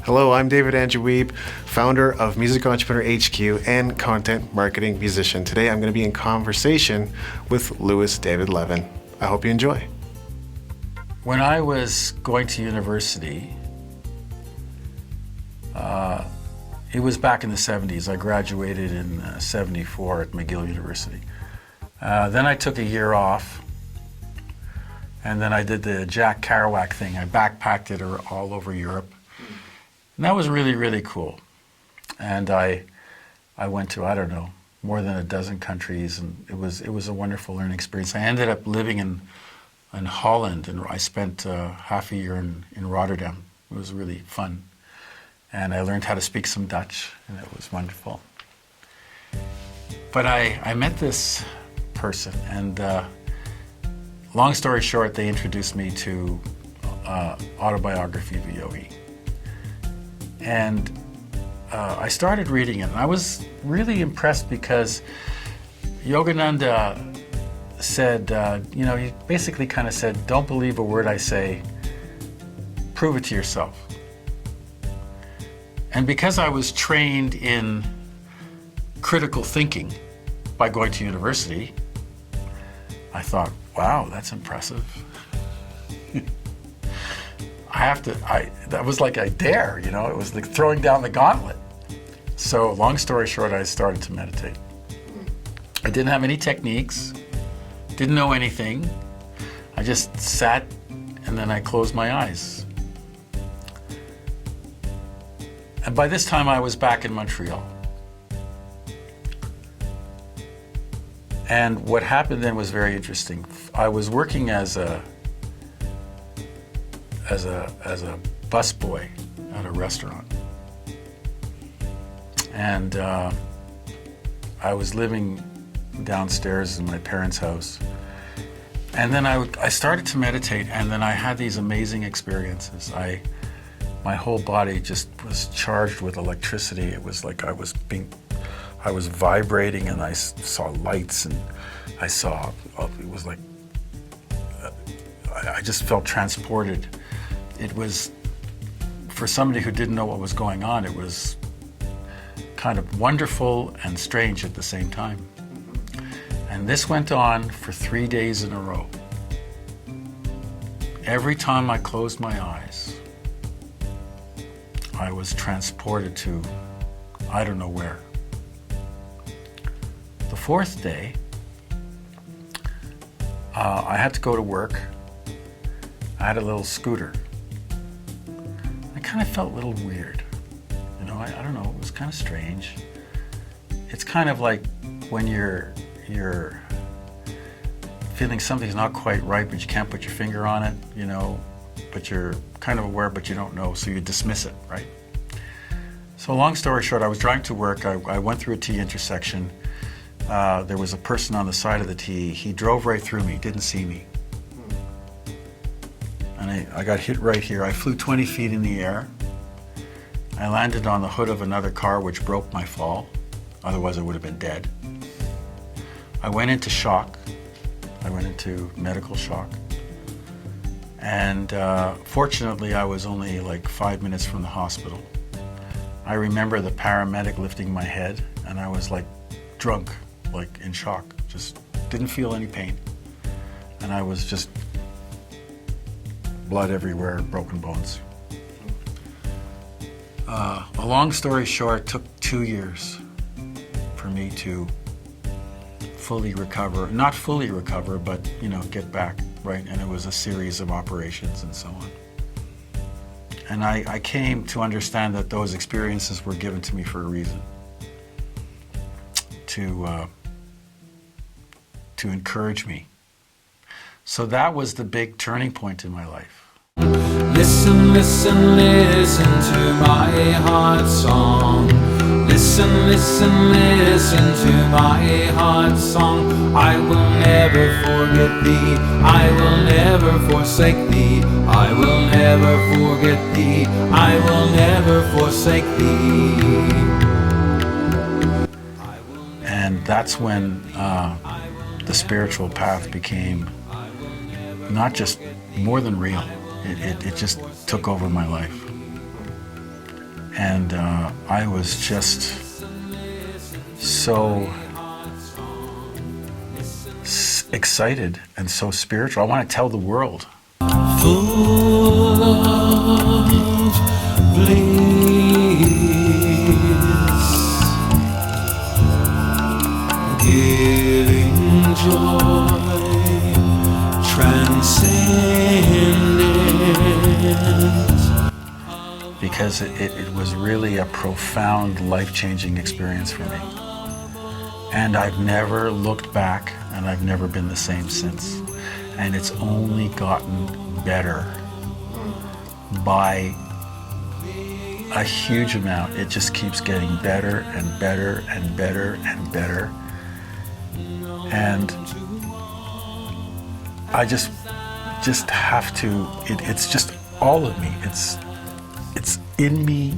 Hello, I'm David Andrew Weeb, founder of Music Entrepreneur HQ and content marketing musician. Today I'm going to be in conversation with Louis David Levin. I hope you enjoy. When I was going to university, it was back in the 70s. I graduated in 74 at McGill University. Then I took a year off, and then I did the Jack Kerouac thing. I backpacked it all over Europe. And that was really, really cool. And I went to, I don't know, more than a dozen countries, and it was a wonderful learning experience. I ended up living in Holland, and I spent half a year in Rotterdam. It was really fun. And I learned how to speak some Dutch, and it was wonderful. But I met this person, and long story short, they introduced me to Autobiography of a Yogi. And I started reading it, and I was really impressed because Yogananda said, he basically kind of said, don't believe a word I say, prove it to yourself. And because I was trained in critical thinking by going to university, I thought, wow, that's impressive. That was like a dare, it was like throwing down the gauntlet. So long story short, I started to meditate. I didn't have any techniques, didn't know anything. I just sat and then I closed my eyes. And by this time I was back in Montreal. And what happened then was very interesting. I was working as a busboy at a restaurant. And I was living downstairs in my parents' house. And then I started to meditate, and then I had these amazing experiences. My whole body just was charged with electricity. It was like I was vibrating, and I saw lights, and I was like, I just felt transported. It was, for somebody who didn't know what was going on, it was kind of wonderful and strange at the same time. And this went on for 3 days in a row. Every time I closed my eyes, I was transported to I don't know where. The fourth day, I had to go to work. I had a little scooter. I kind of felt a little weird. I don't know, it was kind of strange. It's kind of like when you're feeling something's not quite right, but you can't put your finger on it, but you're kind of aware, but you don't know, so you dismiss it, right? So long story short, I was driving to work. I went through a T intersection. There was a person on the side of the T. He drove right through me, didn't see me. And I got hit right here. I flew 20 feet in the air. I landed on the hood of another car, which broke my fall. Otherwise, I would have been dead. I went into shock. I went into medical shock. And fortunately, I was only like 5 minutes from the hospital. I remember the paramedic lifting my head, and I was like drunk, like in shock, just didn't feel any pain. And I was just blood everywhere, broken bones. A long story short, it took 2 years for me to fully recover, not fully recover, but get back, right? And it was a series of operations and so on. And I came to understand that those experiences were given to me for a reason, to encourage me. So that was the big turning point in my life. Listen, listen, listen to my heart song. Listen, listen, listen to my heart song. I will never forget thee. I will never forsake thee. I will never forget thee. I will never forsake thee. And that's when the spiritual path became not just more than real. It just took over my life. And I was just so excited and so spiritual. I want to tell the world. Full of bliss, giving joy, transcendent. Because it was really a profound, life-changing experience for me. And I've never looked back, and I've never been the same since. And it's only gotten better by a huge amount. It just keeps getting better and better and better and better. And I just have to, it's just all of me. It's in me.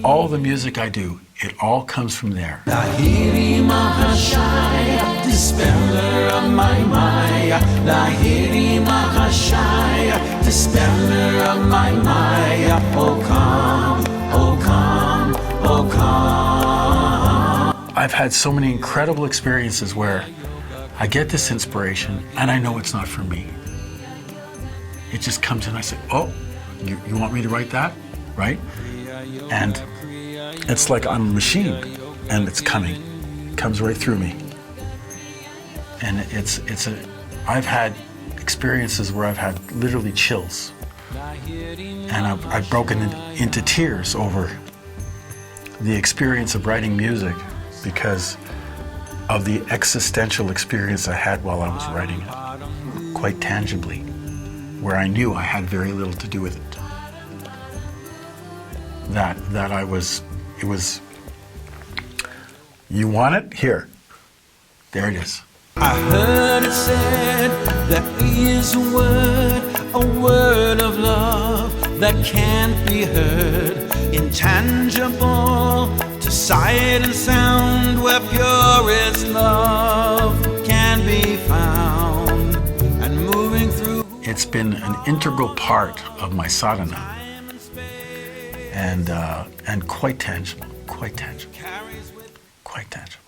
All the music I do, it all comes from there. Lahiri Mahashaya, dispeller of my Maya. Lahiri Mahashaya, dispeller of my Maya. Oh come, oh come, oh come. I've had so many incredible experiences where I get this inspiration and I know it's not for me. It just comes in, I say, oh, you want me to write that? Right? And it's like I'm a machine, and it's coming. It comes right through me. And I've had experiences where I've had literally chills. And I've broken into tears over the experience of writing music because of the existential experience I had while I was writing it, quite tangibly, where I knew I had very little to do with it. It was, you want it? Here. There it is. I heard it said, there is a word of love that can't be heard, intangible to sight and sound, where purest love can be found, and moving through. It's been an integral part of my sadhana. And quite tangible, quite tangible, quite tangible.